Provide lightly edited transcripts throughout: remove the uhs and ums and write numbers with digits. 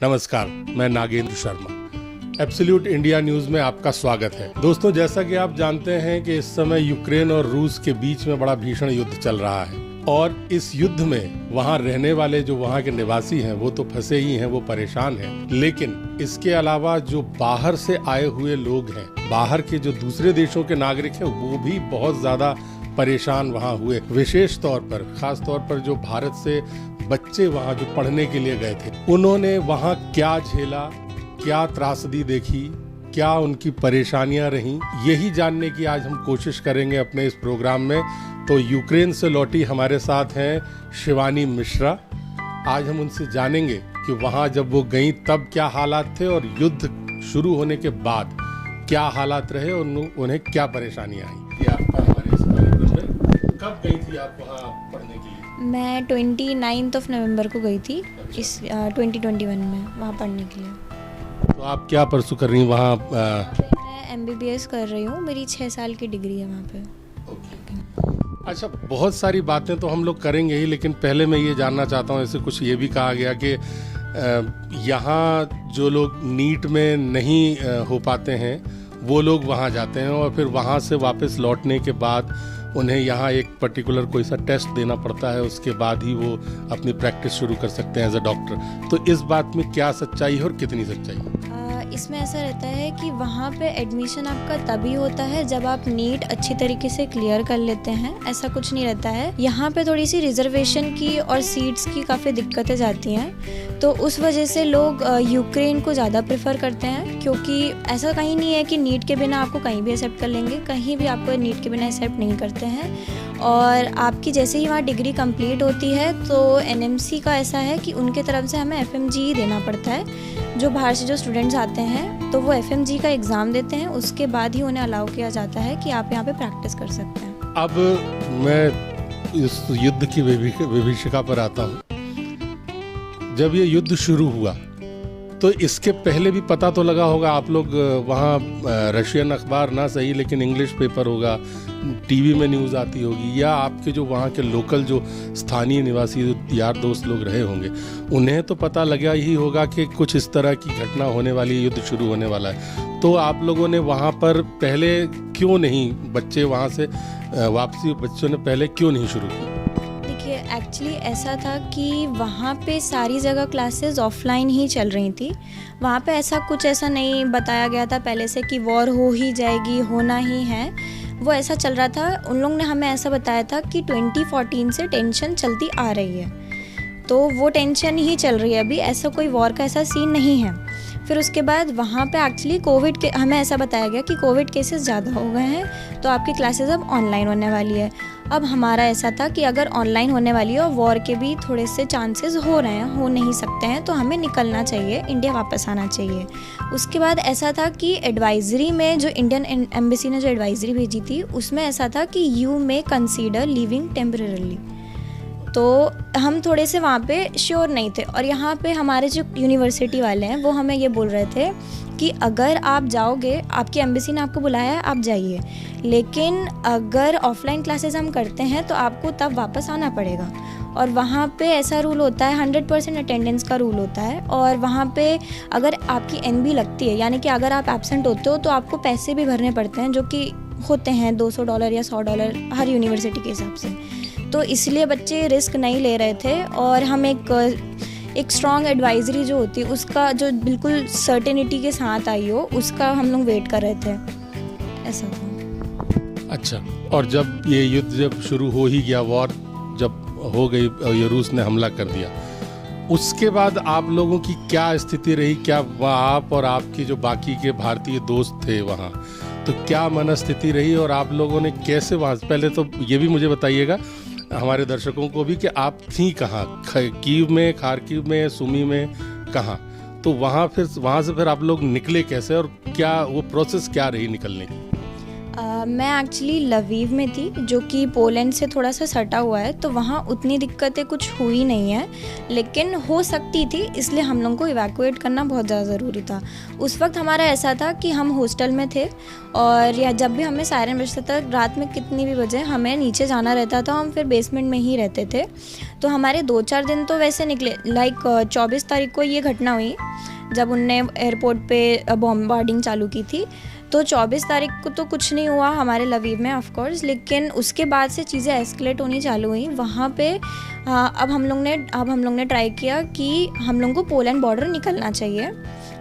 नमस्कार, मैं Nagendra Sharma. Absolute India news में आपका स्वागत है। दोस्तों, जैसा कि आप जानते हैं कि इस समय यूक्रेन और रूस के बीच में बड़ा भीषण युद्ध चल रहा है और इस युद्ध में वहाँ रहने वाले जो वहाँ के निवासी हैं वो तो फंसे ही हैं, वो परेशान हैं। लेकिन इसके अलावा जो बाहर से आए हुए लोग हैं, बाहर के जो दूसरे देशों के नागरिक हैं, वो भी बहुत ज़्यादा परेशान वहाँ हुए। विशेष तौर पर, खास तौर पर जो भारत से बच्चे वहाँ जो पढ़ने के लिए गए थे, उन्होंने वहाँ क्या झेला, क्या त्रासदी देखी, क्या उनकी परेशानियां रहीं, यही जानने की आज हम कोशिश करेंगे अपने इस प्रोग्राम में। तो यूक्रेन से लौटी हमारे साथ हैं शिवानी मिश्रा। आज हम उनसे जानेंगे कि वहाँ जब वो गईं तब क्या हालात थे और युद्ध शुरू होने के बाद क्या हालात रहे और उन्हें क्या परेशानियां आई। आपका हमारे इस कार्यक्रम में कब गई थी आप वहाँ पढ़ने के लिए? मैं 29 नवंबर को गई थी इस 2021 में वहाँ पढ़ने के लिए। तो आप क्या परसू कर रही हैं वहाँ? मैं MBBS कर रही हूँ, मेरी 6 साल की डिग्री है वहाँ पे। अच्छा, बहुत सारी बातें तो हम लोग करेंगे ही, लेकिन पहले मैं ये जानना चाहता हूँ, ऐसे कुछ ये भी कहा गया कि यहाँ जो लोग नीट में नहीं हो पाते हैं वो लोग वहाँ जाते हैं और फिर वहाँ से वापस लौटने के बाद उन्हें यहाँ एक पर्टिकुलर कोई सा टेस्ट देना पड़ता है, उसके बाद ही वो अपनी प्रैक्टिस शुरू कर सकते हैं एज अ डॉक्टर। तो इस बात में क्या सच्चाई है और कितनी सच्चाई है? इसमें ऐसा रहता है कि वहाँ पे एडमिशन आपका तभी होता है जब आप नीट अच्छी तरीके से क्लियर कर लेते हैं। ऐसा कुछ नहीं रहता है। यहाँ पे थोड़ी सी रिजर्वेशन की और सीट्स की काफ़ी दिक्कतें जाती हैं, तो उस वजह से लोग यूक्रेन को ज़्यादा प्रेफर करते हैं, क्योंकि ऐसा कहीं नहीं है कि नीट के बिना आपको कहीं भी एक्सेप्ट कर लेंगे। कहीं भी आपको नीट के बिना एक्सेप्ट नहीं करते हैं। और आपकी जैसे ही वहाँ डिग्री कंप्लीट होती है तो NMC का ऐसा है कि उनके तरफ से हमें FMG ही देना पड़ता है। जो बाहर से जो स्टूडेंट्स आते हैं तो वो FMG का एग्ज़ाम देते हैं, उसके बाद ही उन्हें अलाउ किया जाता है कि आप यहाँ पे प्रैक्टिस कर सकते हैं। अब मैं इस युद्ध की विभीषिका पर आता हूँ। जब ये युद्ध शुरू हुआ तो इसके पहले भी पता तो लगा होगा, आप लोग वहाँ रशियन अखबार ना सही लेकिन इंग्लिश पेपर होगा, टीवी में न्यूज़ आती होगी, या आपके जो वहाँ के लोकल जो स्थानीय निवासी यार दोस्त लोग रहे होंगे, उन्हें तो पता लगा ही होगा कि कुछ इस तरह की घटना होने वाली है, युद्ध शुरू होने वाला है। तो आप लोगों ने वहाँ पर पहले क्यों नहीं, बच्चे वहाँ से वापसी बच्चों ने पहले क्यों नहीं शुरू की? एक्चुअली ऐसा था कि वहाँ पे सारी जगह क्लासेस ऑफलाइन ही चल रही थी। वहाँ पे ऐसा नहीं बताया गया था पहले से कि वॉर हो ही जाएगी, होना ही है। वो ऐसा चल रहा था, उन लोगों ने हमें ऐसा बताया था कि 2014 से टेंशन चलती आ रही है, तो वो टेंशन ही चल रही है अभी, ऐसा कोई वॉर का ऐसा सीन नहीं है। फिर उसके बाद वहाँ पे एक्चुअली कोविड के हमें ऐसा बताया गया कि कोविड केसेस ज़्यादा हो गए हैं, तो आपकी क्लासेस अब ऑनलाइन होने वाली है। अब हमारा ऐसा था कि अगर ऑनलाइन होने वाली है और वॉर के भी थोड़े से चांसेस हो रहे हैं, हो नहीं सकते हैं, तो हमें निकलना चाहिए, इंडिया वापस आना चाहिए। उसके बाद ऐसा था कि एडवाइज़री में जो इंडियन एम्बेसी ने जो एडवाइज़री भेजी थी उसमें ऐसा था कि you may consider living temporarily. तो हम थोड़े से वहाँ पे श्योर नहीं थे, और यहाँ पे हमारे जो यूनिवर्सिटी वाले हैं वो हमें ये बोल रहे थे कि अगर आप जाओगे, आपकी एम्बेसी ने आपको बुलाया है, आप जाइए, लेकिन अगर ऑफलाइन क्लासेस हम करते हैं तो आपको तब वापस आना पड़ेगा। और वहाँ पे ऐसा रूल होता है, 100% अटेंडेंस का रूल होता है, और वहाँ पे अगर आपकी NB लगती है, यानी कि अगर आप एब्सेंट होते हो तो आपको पैसे भी भरने पड़ते हैं, जो कि होते हैं $200 या $100 हर यूनिवर्सिटी के हिसाब से। तो इसलिए बच्चे रिस्क नहीं ले रहे थे, और हम एक स्ट्रॉन्ग एडवाइजरी जो होती है उसका, जो बिल्कुल सर्टेनिटी के साथ आई हो, उसका हम लोग वेट कर रहे थे। ऐसा था। अच्छा, और जब ये युद्ध जब शुरू हो ही गया, वॉर जब हो गई, ये रूस ने हमला कर दिया, उसके बाद आप लोगों की क्या स्थिति रही? क्या आप और आपके जो बाकी के भारतीय दोस्त थे वहाँ, तो क्या मनस्थिति रही और आप लोगों ने कैसे वहाँ, पहले तो ये भी मुझे बताइएगा हमारे दर्शकों को भी कि आप थी कहाँ, कीव में, खार्किव में, सुमी में, कहाँ? तो वहाँ से फिर आप लोग निकले कैसे और क्या वो प्रोसेस क्या रही निकलने की? मैं एक्चुअली लवीव में थी, जो कि पोलैंड से थोड़ा सा सटा हुआ है, तो वहाँ उतनी दिक्कतें कुछ हुई नहीं है, लेकिन हो सकती थी, इसलिए हम लोग को इवैक्यूएट करना बहुत ज़्यादा ज़रूरी था। उस वक्त हमारा ऐसा था कि हम हॉस्टल में थे और या जब भी हमें सायरन बजता था, रात में कितनी भी बजे हमें नीचे जाना रहता था, हम फिर बेसमेंट में ही रहते थे। तो हमारे 2-4 दिन तो वैसे निकले। लाइक 24 तारीख को ये घटना हुई जब उनने एयरपोर्ट पे बॉम्बार्डिंग चालू की थी, तो 24 तारीख को तो कुछ नहीं हुआ हमारे लवीव में ऑफ कोर्स, लेकिन उसके बाद से चीज़ें एस्केलेट होनी चालू हुई वहाँ पे। अब हम लोग ने ट्राई किया कि हम लोग को पोलैंड बॉर्डर निकलना चाहिए,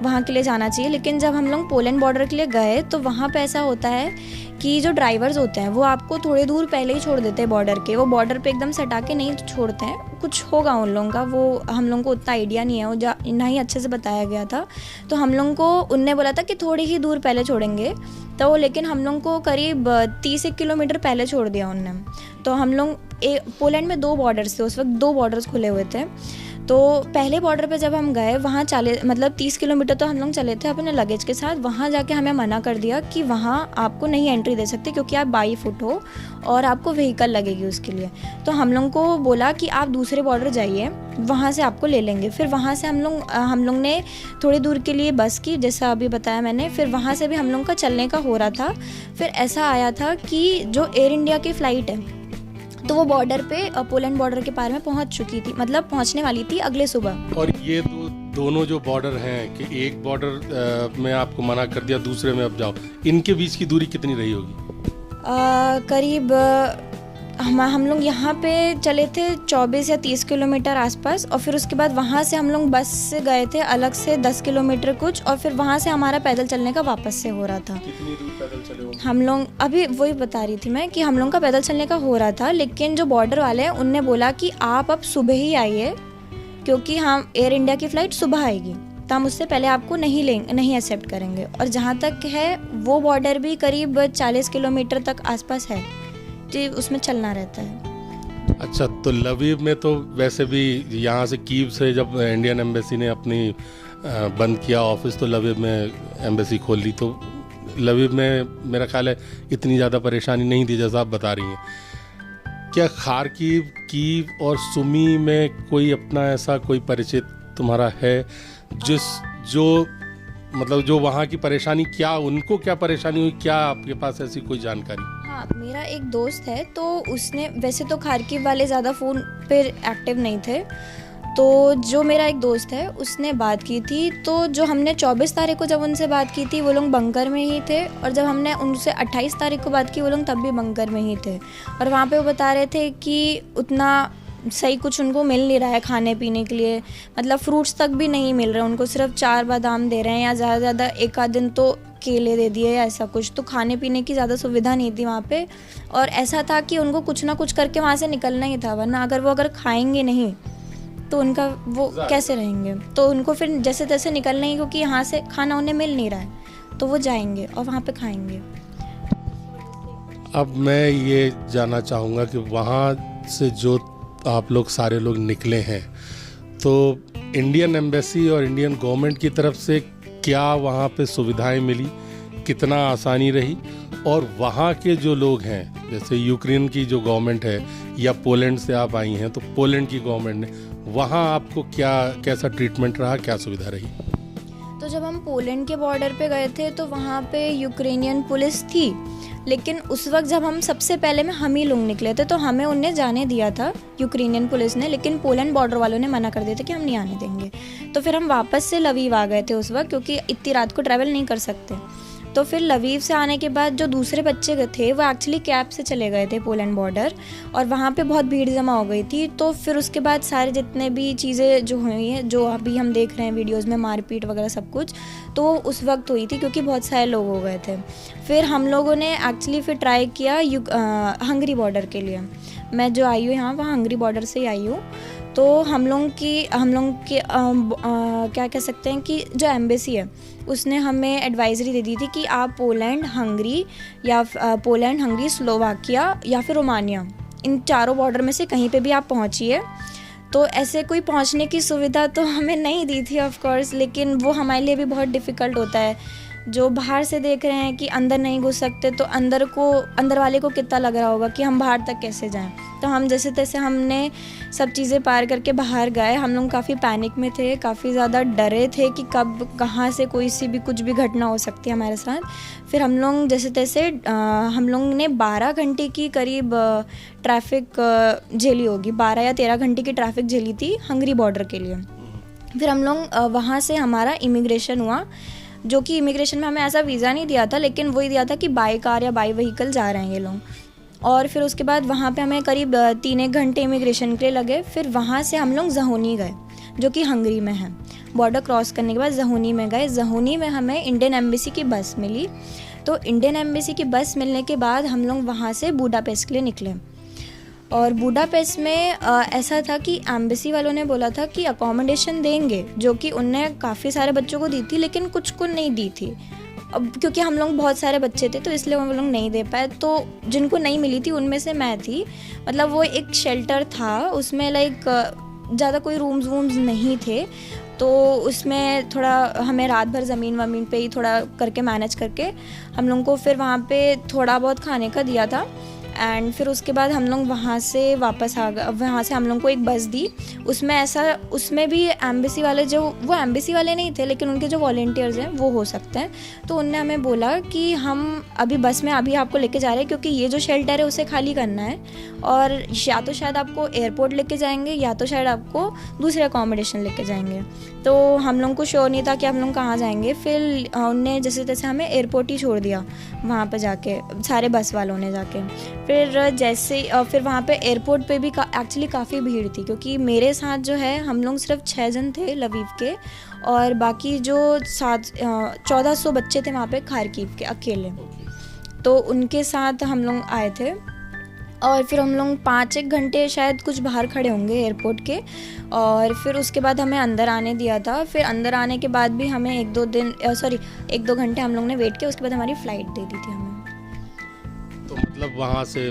वहाँ के लिए जाना चाहिए। लेकिन जब हम लोग पोलैंड बॉर्डर के लिए गए तो वहाँ पे ऐसा होता है कि जो ड्राइवर्स होते हैं वो आपको थोड़ी दूर पहले ही छोड़ देते हैं बॉर्डर के, वो बॉर्डर पे एकदम सटा के नहीं छोड़ते हैं। कुछ होगा उन लोगों का, वो हम लोगों को उतना आइडिया नहीं है, वो ना ही अच्छे से बताया गया था। तो हम लोगों को उनने बोला था कि थोड़ी ही दूर पहले छोड़ेंगे, तो लेकिन हम लोग को करीब 30 किलोमीटर पहले छोड़ दिया उनने। तो हम लोग पोलैंड में 2 बॉर्डर्स थे, उस वक्त 2 बॉर्डर्स खुले हुए थे। तो पहले बॉर्डर पे जब हम गए, वहाँ 30 किलोमीटर तो हम लोग चले थे अपने लगेज के साथ। वहाँ जाके हमें मना कर दिया कि वहाँ आपको नहीं एंट्री दे सकते, क्योंकि आप 22 फुट हो और आपको व्हीकल लगेगी उसके लिए। तो हम लोग को बोला कि आप दूसरे बॉर्डर जाइए, वहाँ से आपको ले लेंगे। फिर वहाँ से हम लोग ने थोड़ी दूर के लिए बस की, जैसा अभी बताया मैंने। फिर वहाँ से भी हम लोग का चलने का हो रहा था। फिर ऐसा आया था कि जो एयर इंडिया की फ़्लाइट है, तो वो बॉर्डर पे पोलैंड बॉर्डर के पार में पहुंच चुकी थी, मतलब पहुंचने वाली थी अगले सुबह। और ये दोनों जो बॉर्डर हैं कि एक बॉर्डर में आपको मना कर दिया, दूसरे में अब जाओ, इनके बीच की दूरी कितनी रही होगी? करीब हम लोग यहाँ पे चले थे 24 या 30 किलोमीटर आसपास, और फिर उसके बाद वहाँ से हम लोग बस से गए थे अलग से 10 किलोमीटर कुछ, और फिर वहाँ से हमारा पैदल चलने का वापस से हो रहा था। कितनी दूर पैदल चले हो? हम लोग अभी वही बता रही थी मैं कि हम लोग का पैदल चलने का हो रहा था, लेकिन जो बॉर्डर वाले हैं उनने बोला कि आप अब सुबह ही आइए, क्योंकि हम एयर इंडिया की फ़्लाइट सुबह आएगी, तो हम उससे पहले आपको नहीं एक्सेप्ट करेंगे। और जहाँ तक है वो बॉर्डर भी करीब 40 किलोमीटर तक आसपास है, उसमें चलना रहता है। अच्छा, तो लवीव में तो वैसे भी यहाँ से कीव से जब इंडियन एम्बेसी ने अपनी बंद किया ऑफिस, तो लवीव में एम्बेसी खोल ली, तो लवीव में मेरा ख्याल है इतनी ज़्यादा परेशानी नहीं थी जैसा आप बता रही हैं। क्या खार्किव, कीव और सुमी में कोई अपना ऐसा कोई परिचित तुम्हारा है जो वहाँ की परेशानी, क्या उनको क्या परेशानी हुई, क्या आपके पास ऐसी कोई जानकारी? हाँ, मेरा एक दोस्त है, तो उसने, वैसे तो खार्किव वाले ज़्यादा फ़ोन पे एक्टिव नहीं थे, तो जो मेरा एक दोस्त है उसने बात की थी। तो जो हमने 24 तारीख को जब उनसे बात की थी वो लोग बंकर में ही थे, और जब हमने उनसे 28 तारीख को बात की वो लोग तब भी बंकर में ही थे। और वहाँ पे वो बता रहे थे कि उतना सही कुछ उनको मिल नहीं रहा है खाने पीने के लिए, मतलब फ्रूट्स तक भी नहीं मिल रहे उनको, सिर्फ 4 बादाम दे रहे हैं, या ज़्यादा से ज़्यादा एक आध दिन तो केले दे दिए या ऐसा कुछ। तो खाने पीने की ज़्यादा सुविधा नहीं थी वहाँ पे, और ऐसा था कि उनको कुछ ना कुछ करके वहाँ से निकलना ही था, वरना अगर खाएंगे नहीं तो उनका वो कैसे रहेंगे। तो उनको फिर जैसे तैसे निकलना ही, क्योंकि यहाँ से खाना उन्हें मिल नहीं रहा है, तो वो जाएंगे और वहाँ पे खाएंगे। अब मैं ये जानना चाहूँगा कि वहाँ से जो आप लोग सारे लोग निकले हैं, तो इंडियन एम्बेसी और इंडियन गवर्नमेंट की तरफ से क्या वहाँ पे सुविधाएं मिली, कितना आसानी रही, और वहाँ के जो लोग हैं, जैसे यूक्रेन की जो गवर्नमेंट है या पोलैंड से आप आई हैं, तो पोलैंड की गवर्नमेंट ने वहाँ आपको कैसा ट्रीटमेंट रहा, क्या सुविधा रही? तो जब हम पोलैंड के बॉर्डर पे गए थे तो वहाँ पे यूक्रेनियन पुलिस थी, लेकिन उस वक्त जब हम सबसे पहले में हम ही लोग निकले थे, तो हमें उनने जाने दिया था यूक्रेनियन पुलिस ने, लेकिन पोलैंड बॉर्डर वालों ने मना कर दिया था कि हम नहीं आने देंगे। तो फिर हम वापस से लवीव आ गए थे उस वक्त, क्योंकि इतनी रात को ट्रैवल नहीं कर सकते। तो फिर लवीव से आने के बाद जो दूसरे बच्चे थे वो एक्चुअली कैब से चले गए थे पोलैंड बॉर्डर, और वहाँ पे बहुत भीड़ जमा हो गई थी। तो फिर उसके बाद सारे जितने भी चीज़ें जो हुई हैं, जो अभी हम देख रहे हैं वीडियोज़ में, मारपीट वगैरह सब कुछ, तो उस वक्त हुई थी क्योंकि बहुत सारे लोग हो गए थे। फिर हम लोगों ने एक्चुअली फिर ट्राई किया हंगरी बॉर्डर के लिए। मैं जो आई हूँ यहाँ, वहाँ हंगरी बॉर्डर से ही आई हूँ। तो हम लोग की क्या कह सकते हैं कि जो एम्बेसी है उसने हमें एडवाइजरी दे दी थी कि आप पोलैंड, हंगरी, स्लोवाकिया या फिर रोमानिया, इन चारों बॉर्डर में से कहीं पे भी आप पहुंचिए। तो ऐसे कोई पहुंचने की सुविधा तो हमें नहीं दी थी ऑफ कोर्स, लेकिन वो हमारे लिए भी बहुत डिफ़िकल्ट होता है जो बाहर से देख रहे हैं कि अंदर नहीं घुस सकते, तो अंदर वाले को कितना लग रहा होगा कि हम बाहर तक कैसे जाएं। तो हम जैसे तैसे हमने सब चीज़ें पार करके बाहर गए। हम लोग काफ़ी पैनिक में थे, काफ़ी ज़्यादा डरे थे कि कब कहाँ से कोई सी भी कुछ भी घटना हो सकती है हमारे साथ। फिर हम लोग जैसे तैसे हम लोग ने 12 घंटे की करीब ट्रैफिक झेली होगी, 12 या 13 घंटे की ट्रैफिक झेली थी हंगरी बॉर्डर के लिए। फिर हम लोग वहाँ से हमारा इमिग्रेशन हुआ, जो कि इमिग्रेशन में हमें ऐसा वीज़ा नहीं दिया था, लेकिन वही दिया था कि बाई कार या बाई व्हीकल जा रहे हैं ये लोग। और फिर उसके बाद वहाँ पे हमें करीब 3-1 घंटे इमिग्रेशन के लिए लगे। फिर वहाँ से हम लोग ज़होनी गए, जो कि हंगरी में है। बॉर्डर क्रॉस करने के बाद ज़होनी में गए। ज़होनी में हमें इंडियन एम्बेसी की बस मिली। तो इंडियन एम्बेसी की बस मिलने के बाद हम लोग वहाँ से बुडापेस्ट के लिए निकले। और बुडापेस्ट में ऐसा था कि एम्बेसी वालों ने बोला था कि अकोमोडेशन देंगे, जो कि उनने काफ़ी सारे बच्चों को दी थी, लेकिन कुछ को नहीं दी थी। अब क्योंकि हम लोग बहुत सारे बच्चे थे तो इसलिए वो लोग नहीं दे पाए। तो जिनको नहीं मिली थी उनमें से मैं थी। मतलब वो एक शेल्टर था, उसमें लाइक ज़्यादा कोई रूम्स वूम्स नहीं थे, तो उसमें थोड़ा हमें रात भर ज़मीन पे ही थोड़ा करके मैनेज करके हम लोग को फिर वहाँ पे थोड़ा बहुत खाने का दिया था। एंड फिर उसके बाद हम लोग वहाँ से वापस आ गए। वहाँ से हम लोग को एक बस दी। उसमें भी एम्बेसी वाले, जो वो एम्बेसी वाले नहीं थे लेकिन उनके जो वॉलंटियर्स हैं वो हो सकते हैं, तो उनने हमें बोला कि हम अभी बस में अभी आपको लेके जा रहे हैं, क्योंकि ये जो शेल्टर है उसे खाली करना है, और या तो शायद आपको एयरपोर्ट लेके जाएंगे या तो शायद आपको दूसरे अकोमोडेशन लेके जाएंगे। तो हम लोग को श्योर नहीं था कि हम लोग कहाँ जाएंगे। फिर उनने जैसे तैसे हमें एयरपोर्ट ही छोड़ दिया वहाँ पर जाके, सारे बस वालों ने जाके। फिर वहाँ पे एयरपोर्ट पे भी एक्चुअली काफ़ी भीड़ थी, क्योंकि मेरे साथ जो है हम लोग सिर्फ 6 जन थे लवीव के, और बाकी जो 1400 बच्चे थे वहाँ पे खारकीव के अकेले, तो उनके साथ हम लोग आए थे। और फिर हम लोग 5-1 घंटे शायद कुछ बाहर खड़े होंगे एयरपोर्ट के, और फिर उसके बाद हमें अंदर आने दिया था। फिर अंदर आने के बाद भी हमें 1-2 घंटे हम लोग ने वेट किया, उसके बाद हमारी फ़्लाइट दे दी थी हमें। तो मतलब वहाँ से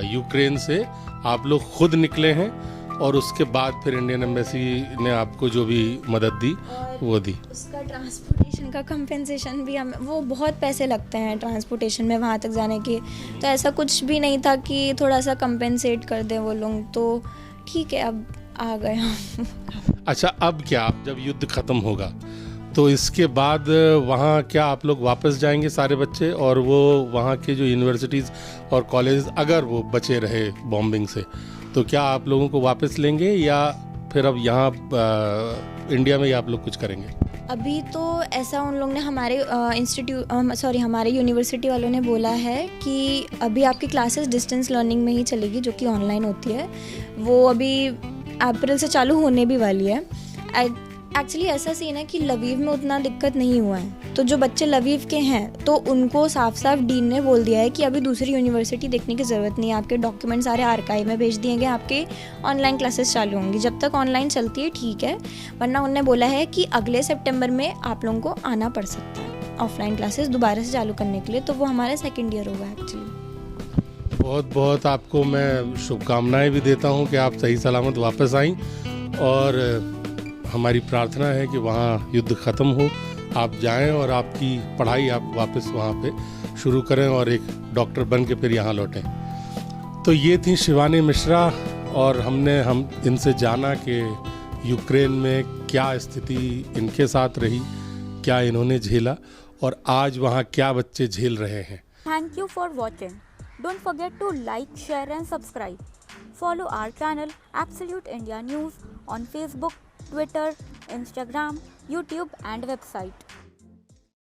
यूक्रेन से आप लोग खुद निकले हैं, और उसके बाद फिर इंडियन एम्बेसी ने आपको जो भी मदद दी वो दी। उसका ट्रांसपोर्टेशन का कंपेंसेशन भी हमें, वो बहुत पैसे लगते हैं ट्रांसपोर्टेशन में वहाँ तक जाने के, तो ऐसा कुछ भी नहीं था कि थोड़ा सा कंपेंसेट कर दें वो लोग। तो ठीक है, अब आ गए हम। अच्छा, अब क्या, अब जब युद्ध ख़त्म होगा तो इसके बाद वहाँ क्या आप लोग वापस जाएंगे सारे बच्चे, और वो वहाँ के जो यूनिवर्सिटीज़ और कॉलेज अगर वो बचे रहे बॉम्बिंग से, तो क्या आप लोगों को वापस लेंगे, या फिर अब यहाँ इंडिया में ही आप लोग कुछ करेंगे? अभी तो ऐसा उन लोग ने हमारे यूनिवर्सिटी वालों ने बोला है कि अभी आपकी क्लासेस डिस्टेंस लर्निंग में ही चलेगी, जो कि ऑनलाइन होती है। वो अभी अप्रैल से चालू होने भी वाली है। एक्चुअली ऐसा सीन है कि लवीव में उतना दिक्कत नहीं हुआ है, तो जो बच्चे लवीव के हैं तो उनको साफ साफ डीन ने बोल दिया है कि अभी दूसरी यूनिवर्सिटी देखने की ज़रूरत नहीं है, आपके डॉक्यूमेंट सारे आर्काइव में भेज दिए गए, आपके ऑनलाइन क्लासेस चालू होंगी। जब तक ऑनलाइन चलती है ठीक है, वरना उन्होंने बोला है कि अगले सितंबर में आप लोगों को आना पड़ सकता है ऑफलाइन क्लासेस दोबारा से चालू करने के लिए। तो वो हमारा 2nd ईयर होगा एक्चुअली। बहुत बहुत आपको मैं शुभकामनाएँ भी देता हूँ कि आप सही सलामत वापस आईं, और हमारी प्रार्थना है कि वहाँ युद्ध ख़त्म हो, आप जाएं और आपकी पढ़ाई आप वापस वहाँ पे शुरू करें और एक डॉक्टर बन के फिर यहाँ लौटें। तो ये थी शिवानी मिश्रा, और हम इनसे जाना कि यूक्रेन में क्या स्थिति इनके साथ रही, क्या इन्होंने झेला, और आज वहाँ क्या बच्चे झेल रहे हैं। Thank you for watching. Don't forget to like, share and subscribe. Follow our channel Absolute India News on Facebook, Twitter, Instagram, YouTube and website.